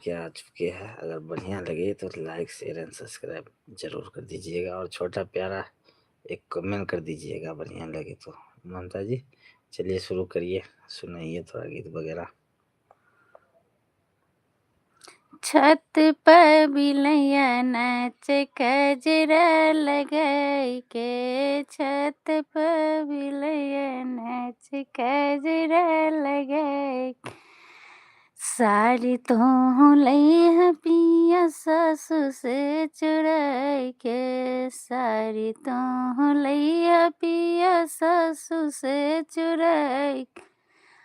क्या आ चुके हैं। अगर बढ़िया लगे तो लाइक शेयर एंड सब्सक्राइब जरूर कर दीजिएगा और छोटा प्यारा एक कमेंट कर दीजिएगा बढ़िया लगे तो। ममता जी चलिए शुरू करिए, सुनाइए थोड़ा गीत वगैरह। छत पर बिलैया नाचे कजरा लगाई के, छत पर बिलैया नाचे कजरा लगाई। साड़ी तो लैया पिया सासु से चुराई के, साड़ी तो लैया पिया सासु से चुराई।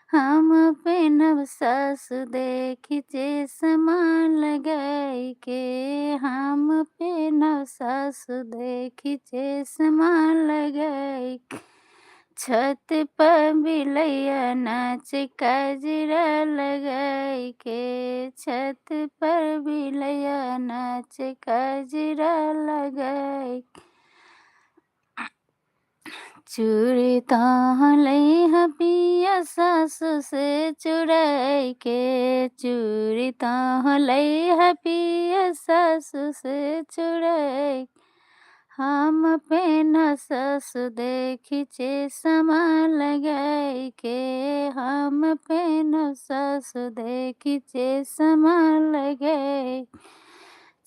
हम पेनब सासु देखी चश्मा लगाई के, हम पेनब सासु देखी चश्मा लगाई। छत पर बिलैया नाच कजरा लगाई के, छत पर बिलैया नाच कजरा लगाई। चूड़ी तो लैया पिया सासु से चुराई के, चूड़ी तो लैया पिया सासु से चुराई। हम पेना सासु देखी चश्मा लगाई के, हम पेना सासु देखी चश्मा लगाई।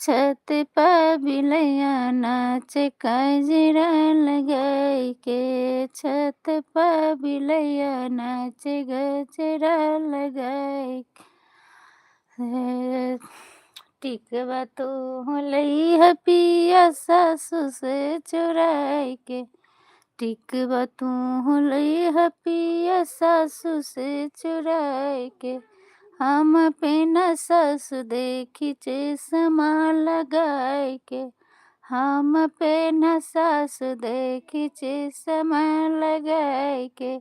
छत पर बिलैया नाच कजरा लगाई के, छत पर बिलैया नाच गजरा लगाई। टिकवा तो लैया पिया सासु से चुराई के, टिकवा तू लैया पिया सासु से चुराई के। हम पेना सासु देखी चश्मा लगाई के, हम पेना सासु देखी चश्मा लगाई के।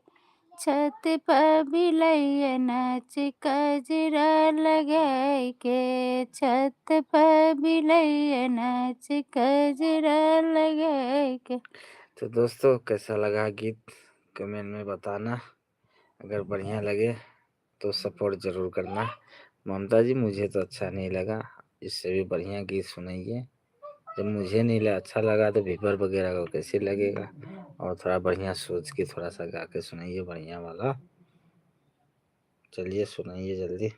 छत पर बिलैया नाच कजरा लगाई के, छत पर बिलैया नाच कजरा लगाई के। तो दोस्तों कैसा लगा गीत कमेंट में बताना। अगर बढ़िया लगे तो सपोर्ट जरूर करना। ममता जी मुझे तो अच्छा नहीं लगा, इससे भी बढ़िया गीत सुनाइए। जब मुझे नहीं अच्छा लगा तो भीपर वगैरह को कैसे लगेगा। और थोड़ा बढ़िया सोच के थोड़ा सा गा के सुनाइए बढ़िया वाला। चलिए सुनाइए जल्दी।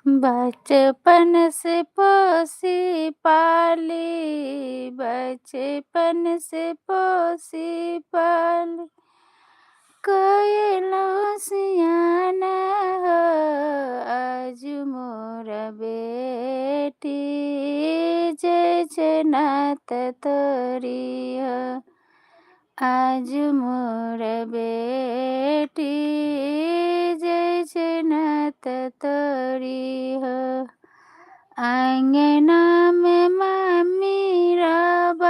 बचपन से पोसी पाली, बचपन से पोसी पाली, कइलो सियाना हो आज मोर बेटी, जैसे नात तोरी हो आज मोर बेटी, जैसे नात तोरी हो। आंगना में मम्मी रोबै,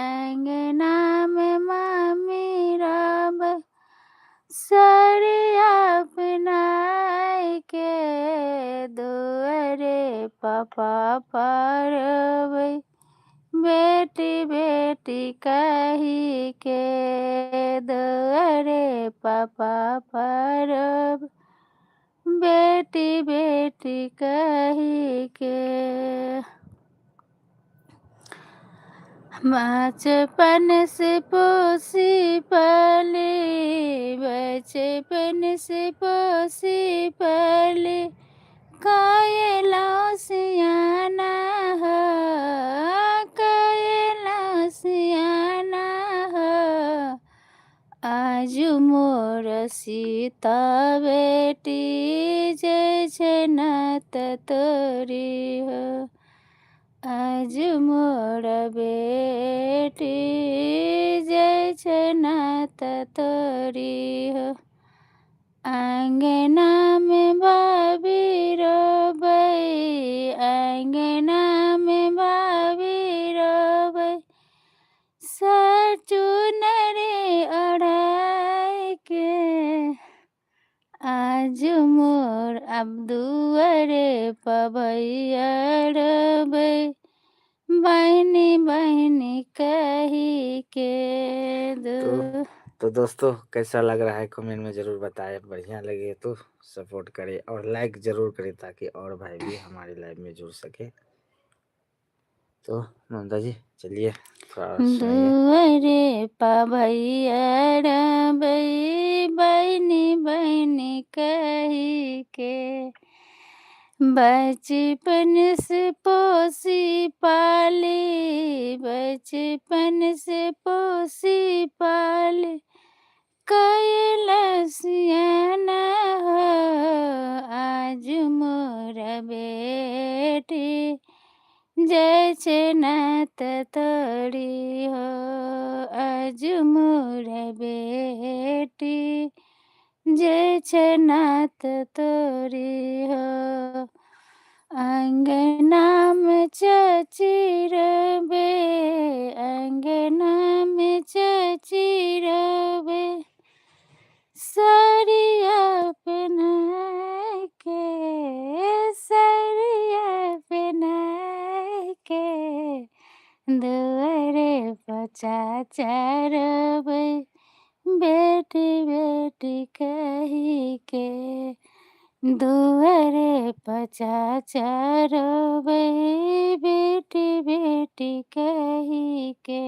आंगना में मम्मी रोबै, सरिया अपनाई के दुआरे पापा परबै। बेटी बेटी कही के दुआरे पापा परब, बेटी बेटी कही के। बचपन से पोसी पाली, बचपन से पोसी पाली, कइलो सियाना हो, कइलो सियाना हो आज मोर सीता बेटी, जैसे नात तोरी हो आज मोर बेटी, जैसे नात तोरी हो। आंगना में बाबी रोबै, आंगना में बाबी रोबै, चुनरी ओढ़ाई के आज मोर अब दुआरे पबैया रोबै, बहनी बहनी कही के तो दो। तो दोस्तों कैसा लग रहा है कमेंट में ज़रूर बताएँ, बढ़िया लगे तो सपोर्ट करें और लाइक ज़रूर करें ताकि और भाई भी हमारी लाइव में जुड़ सके। तो ममता जी चलिए थोड़ा सुनाइए। दुअरे पा भैया रबै बहिनी बहिनी कही के बचपन से पोसी पाली, बचपन से पोसी पाली कैला सियाना हो आज मोर बेटी जय छे नात तोड़ी हो आज मोर बेटी जय छे नात तोड़ी हो अंगना में चची रबे अंगना में चची रबे सरिया पहनाय के सरिया पहनाय के दुआरे पचा चरबै बेटी बेटी कही के दुआरे पचा चरबै बेटी बेटी कही के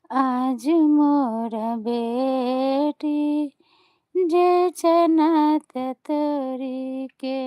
आज मोर बेटी जे छनात तोरी के।